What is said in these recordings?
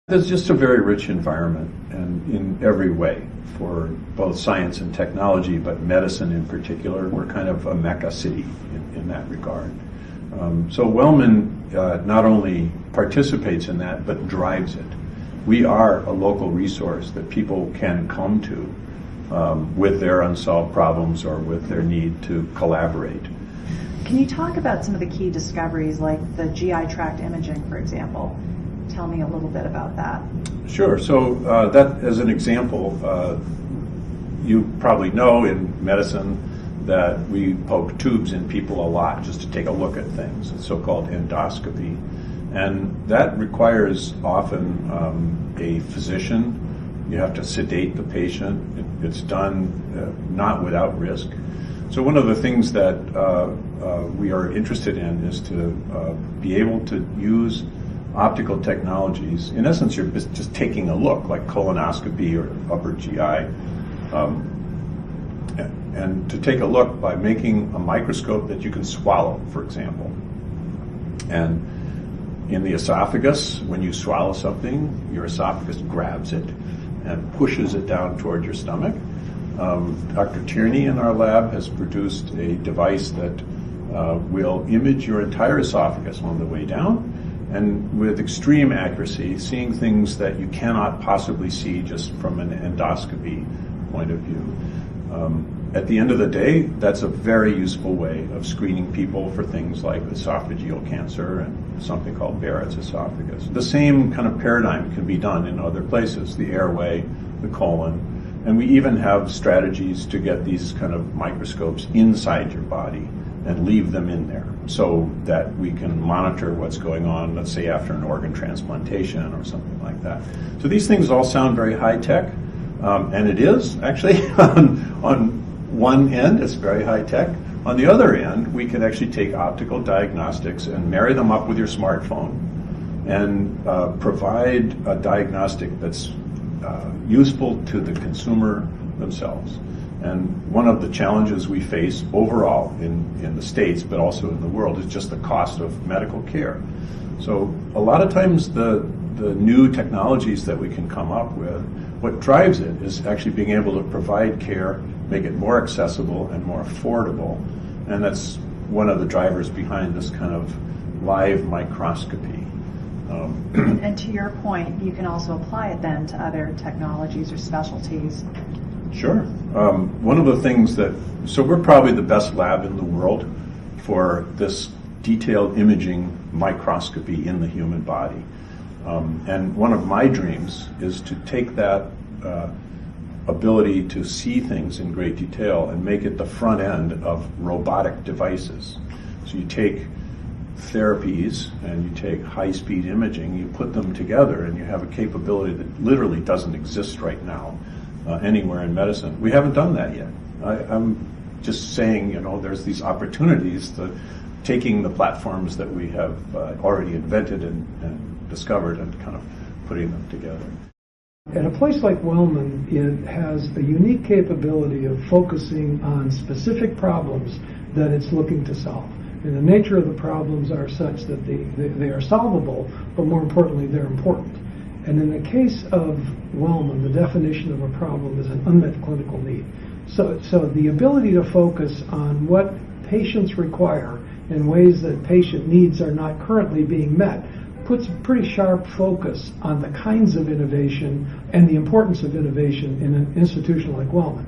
There's just a very rich environment and in every way for both science and technology, but medicine in particular. We're kind of a mecca city in that regard. So WellMan not only participates in that, but drives it. We are a local resource that people can come to with their unsolved problems or with their need to collaborate. Can you talk about some of the key discoveries, like the GI tract imaging, for example? Tell me a little bit about that. Sure. So that, as an example, you probably know in medicine that we poke tubes in people a lot just to take a look at things. It's so-called endoscopy. And that requires often a physician. You have to sedate the patient. It's done not without risk. So one of the things that we are interested in is to be able to use optical technologies. In essence, you're just taking a look, like colonoscopy or upper GI, and to take a look by making a microscope that you can swallow, for example. And in the esophagus, when you swallow something, your esophagus grabs it and pushes it down toward your stomach. Dr. Tierney in our lab has produced a device that will image your entire esophagus on the way down, and with extreme accuracy, seeing things that you cannot possibly see just from an endoscopy point of view. At the end of the day, that's a very useful way of screening people for things like esophageal cancer and something called Barrett's esophagus. The same kind of paradigm can be done in other places, the airway, the colon, and we even have strategies to get these kind of microscopes inside your body and leave them in there so that we can monitor what's going on, let's say after an organ transplantation or something like that. So these things all sound very high tech, and it is actually on one end it's very high tech. On the other end, we can actually take optical diagnostics and marry them up with your smartphone and provide a diagnostic that's useful to the consumer themselves. And one of the challenges we face overall in the States, but also in the world, is just the cost of medical care. So a lot of times the new technologies that we can come up with, what drives it is actually being able to provide care, make it more accessible and more affordable. And that's one of the drivers behind this kind of live microscopy. And to your point, you can also apply it then to other technologies or specialties. Sure. One of the things so we're probably the best lab in the world for this detailed imaging microscopy in the human body. And one of my dreams is to take that ability to see things in great detail and make it the front end of robotic devices. So you take therapies and you take high-speed imaging, you put them together, and you have a capability that literally doesn't exist right now anywhere in medicine. We haven't done that yet. I'm just saying, there's these opportunities to taking the platforms that we have already invented and discovered and kind of putting them together. At a place like WellMan, it has a unique capability of focusing on specific problems that it's looking to solve. And the nature of the problems are such that they are solvable, but more importantly, they're important. And in the case of WellMan, the definition of a problem is an unmet clinical need. So the ability to focus on what patients require in ways that patient needs are not currently being met puts a pretty sharp focus on the kinds of innovation and the importance of innovation in an institution like WellMan.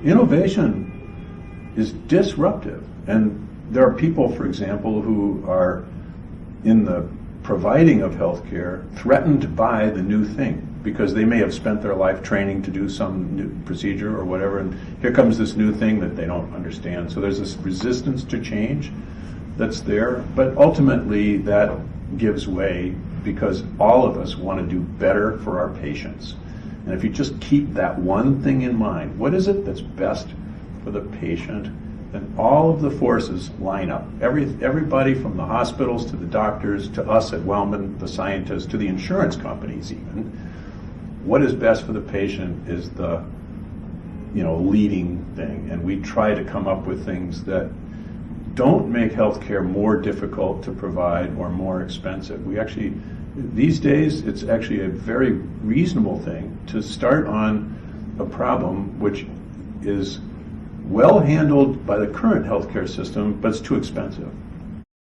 innovation is disruptive. And there are people, for example, who are in the providing of healthcare threatened by the new thing because they may have spent their life training to do some new procedure or whatever, and here comes this new thing that they don't understand. So there's this resistance to change that's there, but ultimately that gives way because all of us want to do better for our patients. And if you just keep that one thing in mind, what is it that's best for the patient, then all of the forces line up. Everybody from the hospitals to the doctors to us at WellMan, the scientists, to the insurance companies even. What is best for the patient is the leading thing. And we try to come up with things that don't make healthcare more difficult to provide or more expensive. We actually, these days, it's actually a very reasonable thing to start on a problem which is well handled by the current healthcare system, but it's too expensive.